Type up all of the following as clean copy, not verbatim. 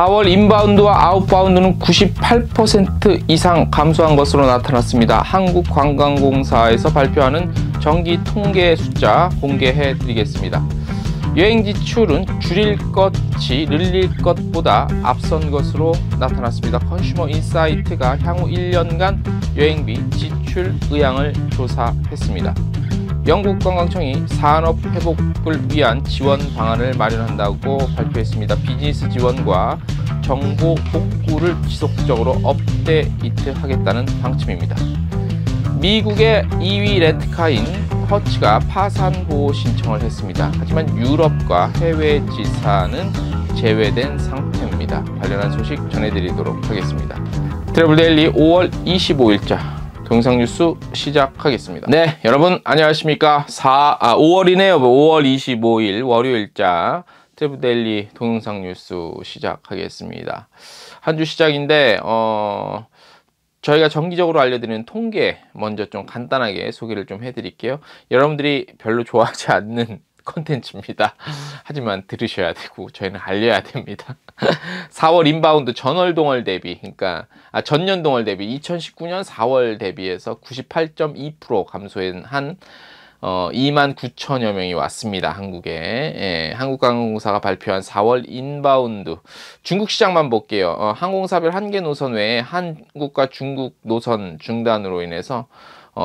4월 인바운드와 아웃바운드는 98% 이상 감소한 것으로 나타났습니다. 한국관광공사에서 발표하는 정기 통계 숫자 공개해 드리겠습니다. 여행 지출은 줄일 것이 늘릴 것보다 앞선 것으로 나타났습니다. 컨슈머 인사이트가 향후 1년간 여행비 지출 의향을 조사했습니다. 영국관광청이 산업 회복을 위한 지원 방안을 마련한다고 발표했습니다. 비즈니스 지원과 정보 복구를 지속적으로 업데이트하겠다는 방침입니다. 미국의 2위 렌트카인 허츠가 파산 보호 신청을 했습니다. 하지만 유럽과 해외 지사는 제외된 상태입니다. 관련한 소식 전해드리도록 하겠습니다. 트래블데일리 5월 25일자 동영상 뉴스 시작하겠습니다. 네, 여러분 안녕하십니까? 5월이네요. 5월 25일 월요일자 트래블데일리 동영상 뉴스 시작하겠습니다. 한 주 시작인데 저희가 정기적으로 알려드리는 통계 먼저 좀 간단하게 소개를 좀 해드릴게요. 여러분들이 별로 좋아하지 않는 컨텐츠입니다. 하지만 들으셔야 되고 저희는 알려야 됩니다. 4월 인바운드 전월 동월 대비, 그러니까 전년 동월 대비 2019년 4월 대비해서 98.2% 감소한 29,000여 명이 왔습니다. 한국에. 예, 한국관광공사가 발표한 4월 인바운드 중국 시장만 볼게요. 항공사별 한개 노선 외에 한국과 중국 노선 중단으로 인해서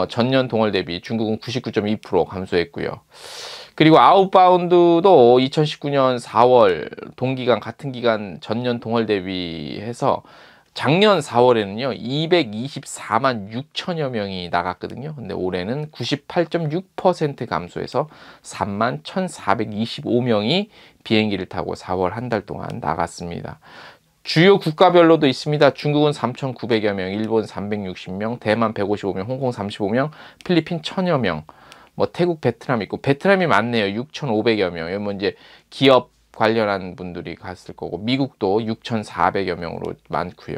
전년 동월 대비 중국은 99.2% 감소했고요. 그리고 아웃바운드도 2019년 4월 동기간 같은 기간 전년 동월 대비해서 작년 4월에는요 224만 6천여 명이 나갔거든요. 근데 올해는 98.6% 감소해서 3만 1,425명이 비행기를 타고 4월 한 달 동안 나갔습니다. 주요 국가별로도 있습니다. 중국은 3,900여 명, 일본 360명, 대만 155명, 홍콩 35명, 필리핀 1,000여 명, 뭐 태국, 베트남 있고, 베트남이 많네요. 6,500여 명. 이건 이제 기업 관련한 분들이 갔을 거고, 미국도 6,400여 명으로 많고요.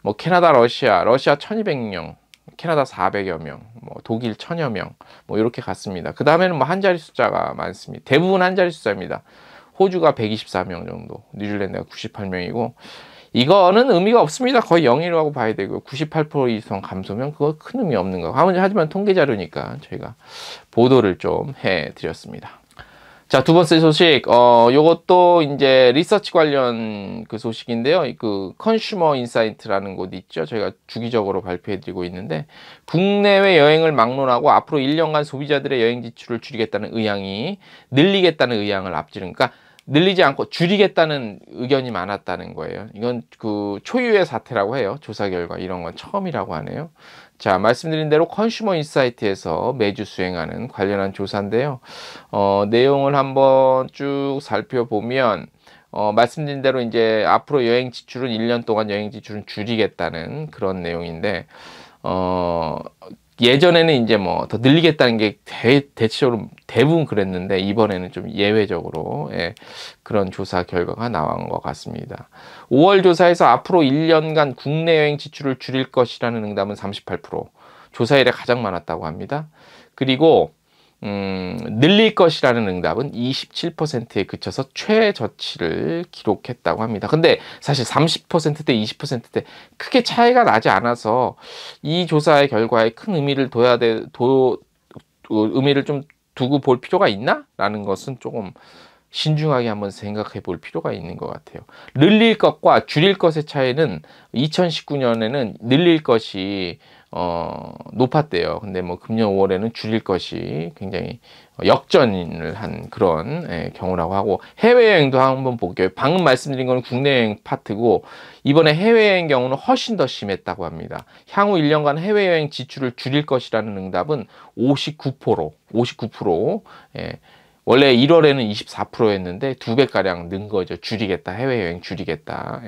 뭐 캐나다, 러시아 1,200명, 캐나다 400여 명, 뭐 독일 1,000여 명, 뭐 이렇게 갔습니다. 그 다음에는 뭐 한 자리 숫자가 많습니다. 대부분 한 자리 숫자입니다. 호주가 124명 정도, 뉴질랜드가 98명이고, 이거는 의미가 없습니다. 거의 0이라고 봐야 되고요. 98% 이상 감소면 그거 큰 의미 없는 거. 하지만 통계 자료니까 저희가 보도를 좀 해드렸습니다. 자, 두 번째 소식, 요것도 이제 리서치 관련 그 소식인데요. 그 컨슈머 인사이트라는 곳이 있죠. 저희가 주기적으로 발표해드리고 있는데, 국내외 여행을 막론하고 앞으로 1년간 소비자들의 여행 지출을 줄이겠다는 의향이 늘리겠다는 의향을 앞지른, 그러니까 늘리지 않고 줄이겠다는 의견이 많았다는 거예요. 이건 그 초유의 사태라고 해요. 조사 결과 이런 건 처음이라고 하네요. 자, 말씀드린 대로 컨슈머 인사이트에서 매주 수행하는 관련한 조사인데요. 내용을 한번 쭉 살펴보면 말씀드린 대로 이제 앞으로 여행 지출은 1년 동안 여행 지출은 줄이겠다는 그런 내용인데 예전에는 이제 뭐 더 늘리겠다는 게 대체적으로 대부분 그랬는데 이번에는 좀 예외적으로 그런 조사 결과가 나온 것 같습니다. 5월 조사에서 앞으로 1년간 국내 여행 지출을 줄일 것이라는 응답은 38%, 조사 이래 가장 많았다고 합니다. 그리고 늘릴 것이라는 응답은 27%에 그쳐서 최저치를 기록했다고 합니다. 근데 사실 30%대 20%대 크게 차이가 나지 않아서 이 조사의 결과에 큰 의미를 의미를 좀 두고 볼 필요가 있나? 라는 것은 조금 신중하게 한번 생각해 볼 필요가 있는 것 같아요. 늘릴 것과 줄일 것의 차이는 2019년에는 늘릴 것이 높았대요. 근데 뭐 금년 5월에는 줄일 것이 굉장히 역전을 한 그런 경우라고 하고, 해외여행도 한번 볼게요. 방금 말씀드린 건 국내여행 파트고, 이번에 해외여행 경우는 훨씬 더 심했다고 합니다. 향후 1년간 해외여행 지출을 줄일 것이라는 응답은 59%. 원래 1월에는 24%였는데 2배가량 는 거죠. 줄이겠다. 해외여행 줄이겠다.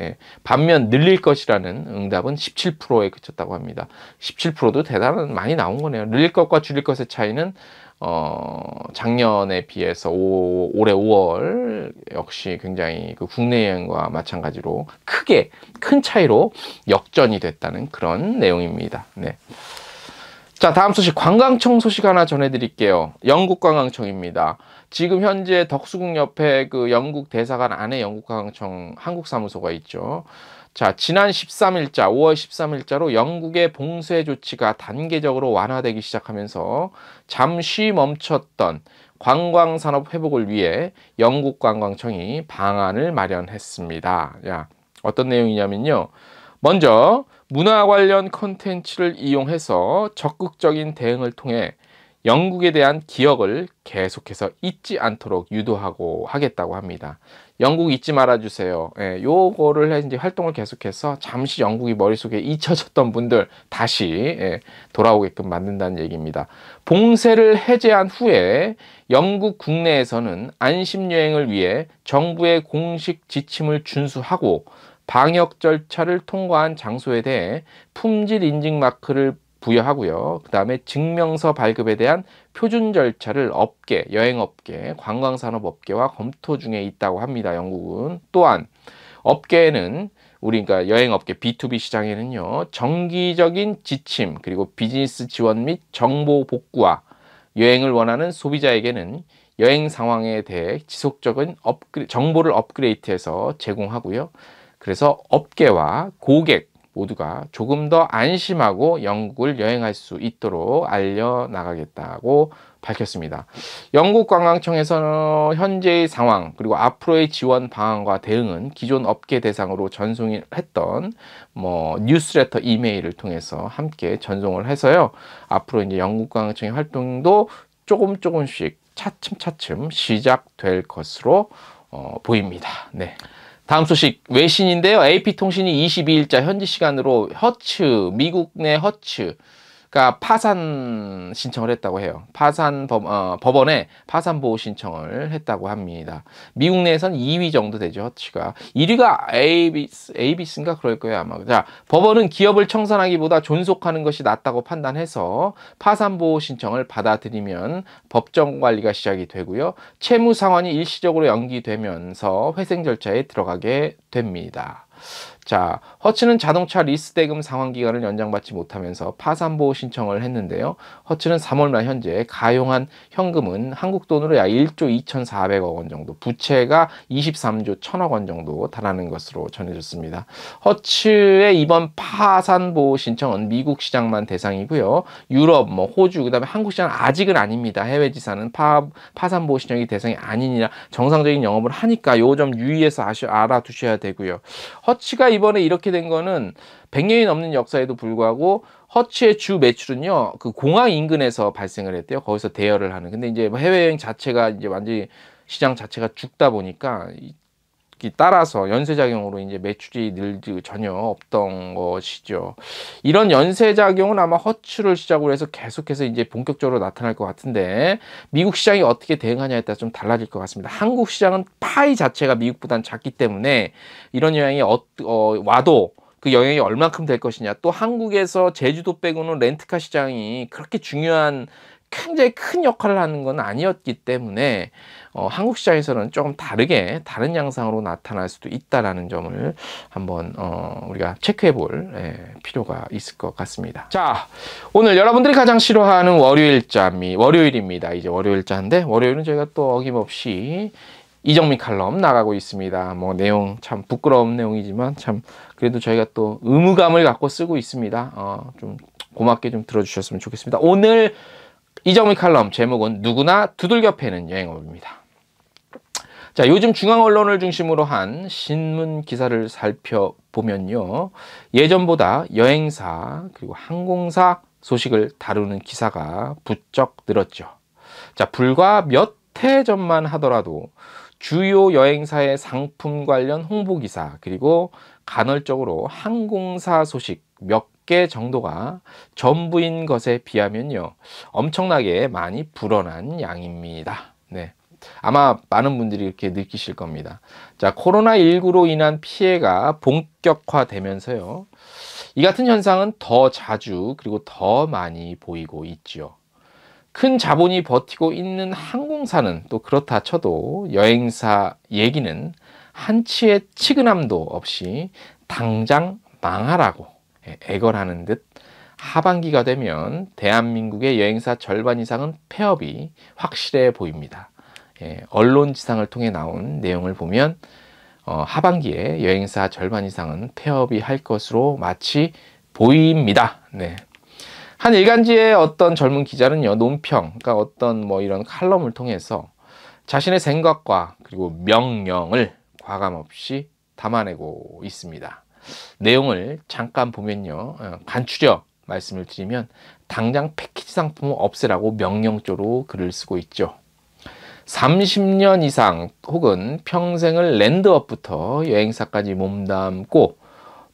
반면 늘릴 것이라는 응답은 17%에 그쳤다고 합니다. 17%도 대단한 많이 나온 거네요. 늘릴 것과 줄일 것의 차이는 작년에 비해서 올해 5월 역시 굉장히 그 국내 여행과 마찬가지로 큰 차이로 역전이 됐다는 그런 내용입니다. 네. 자, 다음 소식, 관광청 소식 하나 전해드릴게요. 영국 관광청입니다. 지금 현재 덕수궁 옆에 그 영국 대사관 안에 영국 관광청 한국 사무소가 있죠. 자, 지난 13일자, 5월 13일자로 영국의 봉쇄 조치가 단계적으로 완화되기 시작하면서 잠시 멈췄던 관광산업 회복을 위해 영국 관광청이 방안을 마련했습니다. 야, 어떤 내용이냐면요. 먼저 문화 관련 콘텐츠를 이용해서 적극적인 대응을 통해 영국에 대한 기억을 계속해서 잊지 않도록 유도하고 하겠다고 합니다. 영국 잊지 말아주세요. 예, 요거를 이제 활동을 계속해서 잠시 영국이 머릿속에 잊혀졌던 분들 다시 돌아오게끔 만든다는 얘기입니다. 봉쇄를 해제한 후에 영국 국내에서는 안심 여행을 위해 정부의 공식 지침을 준수하고 방역 절차를 통과한 장소에 대해 품질 인증 마크를 부여하고요. 그 다음에 증명서 발급에 대한 표준 절차를 업계, 여행업계, 관광산업업계와 검토 중에 있다고 합니다. 영국은. 또한 업계에는 그러니까 여행업계 B2B 시장에는요. 정기적인 지침 그리고 비즈니스 지원 및 정보 복구와 여행을 원하는 소비자에게는 여행 상황에 대해 지속적인 정보를 업그레이트해서 제공하고요. 그래서 업계와 고객 모두가 조금 더 안심하고 영국을 여행할 수 있도록 알려나가겠다고 밝혔습니다. 영국 관광청에서는 현재의 상황 그리고 앞으로의 지원 방안과 대응은 기존 업계 대상으로 전송했던 뉴스레터 이메일을 통해서 함께 전송을 해서요. 앞으로 이제 영국 관광청의 활동도 조금씩 차츰차츰 시작될 것으로 보입니다. 네. 다음 소식 외신인데요. AP통신이 22일자 현지 시간으로 미국 내 허츠가 파산 신청을 했다고 해요. 법원에 파산 보호 신청을 했다고 합니다. 미국 내에서는 2위 정도 되죠. 허츠가. 1위가 ABC인가 그럴 거예요 아마. 자, 법원은 기업을 청산하기보다 존속하는 것이 낫다고 판단해서 파산 보호 신청을 받아들이면 법정 관리가 시작이 되고요. 채무 상환이 일시적으로 연기되면서 회생 절차에 들어가게 됩니다. 자, 허츠는 자동차 리스 대금 상환 기간을 연장받지 못하면서 파산보호 신청을 했는데요. 허츠는 3월 말 현재 가용한 현금은 한국 돈으로 약 1조 2,400억 원 정도, 부채가 23조 1,000억 원 정도 달하는 것으로 전해졌습니다. 허츠의 이번 파산보호 신청은 미국 시장만 대상이고요. 유럽, 호주, 그 다음에 한국 시장은 아직은 아닙니다. 해외 지사는 파산보호 신청이 대상이 아니니라 정상적인 영업을 하니까 요 점 유의해서 알아두셔야 되고요. 허츠가 이번에 이렇게 된 거는 100년이 넘는 역사에도 불구하고 허츠의 주 매출은요, 그 공항 인근에서 발생을 했대요. 거기서 대여를 하는. 근데 이제 해외여행 자체가 이제 완전히 시장 자체가 죽다 보니까 따라서 연쇄작용으로 이제 매출이 늘지 전혀 없던 것이죠. 이런 연쇄작용은 아마 허츠를 시작으로 해서 계속해서 이제 본격적으로 나타날 것 같은데 미국 시장이 어떻게 대응하냐에 따라 좀 달라질 것 같습니다. 한국 시장은 파이 자체가 미국보다는 작기 때문에 이런 영향이 와도 그 영향이 얼만큼 될 것이냐. 또 한국에서 제주도 빼고는 렌트카 시장이 그렇게 중요한 굉장히 큰 역할을 하는 건 아니었기 때문에 한국 시장에서는 조금 다른 양상으로 나타날 수도 있다라는 점을 한번 우리가 체크해 볼 필요가 있을 것 같습니다. 자, 오늘 여러분들이 가장 싫어하는 월요일입니다. 이제 월요일자인데 월요일은 저희가 또 어김없이 이정민 칼럼 나가고 있습니다. 내용 참 부끄러운 내용이지만 참 그래도 저희가 또 의무감을 갖고 쓰고 있습니다. 좀 고맙게 좀 들어주셨으면 좋겠습니다. 오늘 이정민 칼럼 제목은 누구나 두들겨 패는 여행업입니다. 자, 요즘 중앙 언론을 중심으로 한 신문 기사를 살펴보면요. 예전보다 여행사 그리고 항공사 소식을 다루는 기사가 부쩍 늘었죠. 자, 불과 몇 해 전만 하더라도 주요 여행사의 상품 관련 홍보 기사 그리고 간헐적으로 항공사 소식 몇 개 정도가 전부인 것에 비하면요. 엄청나게 많이 불어난 양입니다. 네. 아마 많은 분들이 이렇게 느끼실 겁니다. 자, 코로나19로 인한 피해가 본격화되면서요. 이 같은 현상은 더 자주 그리고 더 많이 보이고 있지요. 큰 자본이 버티고 있는 항공사는 또 그렇다 쳐도 여행사 얘기는 한치의 치근함도 없이 당장 망하라고 애걸하는 듯 하반기가 되면 대한민국의 여행사 절반 이상은 폐업이 확실해 보입니다. 예, 언론지상을 통해 나온 내용을 보면 하반기에 여행사 절반 이상은 폐업이 할 것으로 마치 보입니다. 네. 한 일간지의 어떤 젊은 기자는요, 논평, 그러니까 어떤 뭐 이런 칼럼을 통해서 자신의 생각과 그리고 명령을 과감없이 담아내고 있습니다. 내용을 잠깐 보면요, 간추려 말씀을 드리면 당장 패키지 상품을 없애라고 명령조로 글을 쓰고 있죠. 30년 이상 혹은 평생을 랜드업부터 여행사까지 몸담고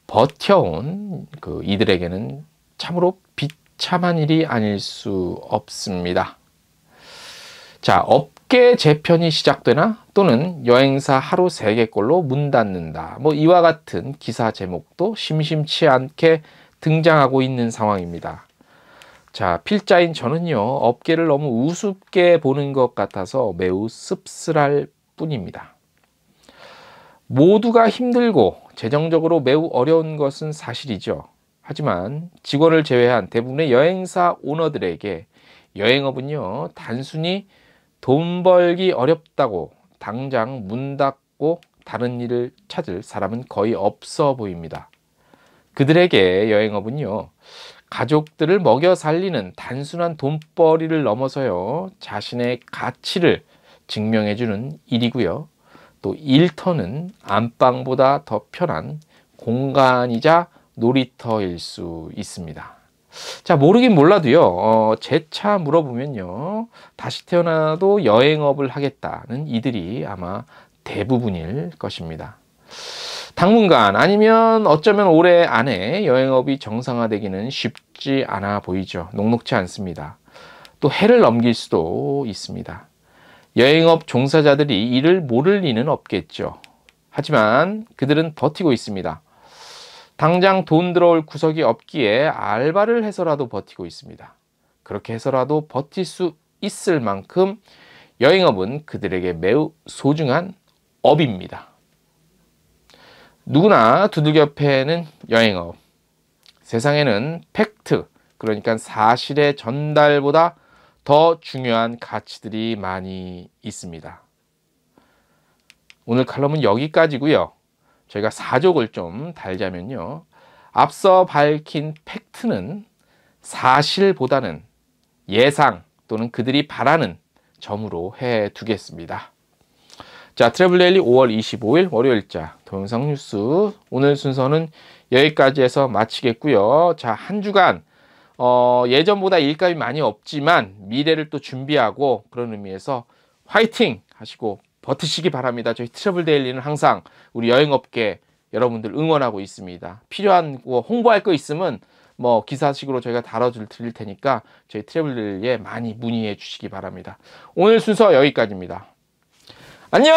버텨온 이들에게는 참으로 비참한 일이 아닐 수 없습니다. 자, 업계 재편이 시작되나 또는 여행사 하루 3개꼴로 문 닫는다. 뭐 이와 같은 기사 제목도 심심치 않게 등장하고 있는 상황입니다. 자, 필자인 저는요, 업계를 너무 우습게 보는 것 같아서 매우 씁쓸할 뿐입니다. 모두가 힘들고 재정적으로 매우 어려운 것은 사실이죠. 하지만 직원을 제외한 대부분의 여행사 오너들에게 여행업은요, 단순히 돈 벌기 어렵다고 당장 문 닫고 다른 일을 찾을 사람은 거의 없어 보입니다. 그들에게 여행업은요, 가족들을 먹여 살리는 단순한 돈벌이를 넘어서요, 자신의 가치를 증명해주는 일이고요. 또 일터는 안방보다 더 편한 공간이자 놀이터일 수 있습니다. 자, 모르긴 몰라도요, 재차 물어보면요, 다시 태어나도 여행업을 하겠다는 이들이 아마 대부분일 것입니다. 당분간 아니면 어쩌면 올해 안에 여행업이 정상화되기는 쉽지 않아 보이죠. 녹록지 않습니다. 또 해를 넘길 수도 있습니다. 여행업 종사자들이 이를 모를 리는 없겠죠. 하지만 그들은 버티고 있습니다. 당장 돈 들어올 구석이 없기에 알바를 해서라도 버티고 있습니다. 그렇게 해서라도 버틸 수 있을 만큼 여행업은 그들에게 매우 소중한 업입니다. 누구나 두들겨 패는 여행업. 세상에는 팩트, 그러니까 사실의 전달보다 더 중요한 가치들이 많이 있습니다. 오늘 칼럼은 여기까지고요. 저희가 사족을 좀 달자면요, 앞서 밝힌 팩트는 사실보다는 예상 또는 그들이 바라는 점으로 해두겠습니다. 자, 트래블데일리 5월 25일 월요일자 동영상 뉴스, 오늘 순서는 여기까지 해서 마치겠고요. 자, 한 주간 예전보다 일감이 많이 없지만 미래를 또 준비하고, 그런 의미에서 화이팅 하시고 버티시기 바랍니다. 저희 트래블데일리는 항상 우리 여행업계 여러분들 응원하고 있습니다. 필요한 홍보할 거 있으면 뭐 기사식으로 저희가 드릴 테니까 저희 트래블데일리에 많이 문의해 주시기 바랍니다. 오늘 순서 여기까지입니다. 안녕!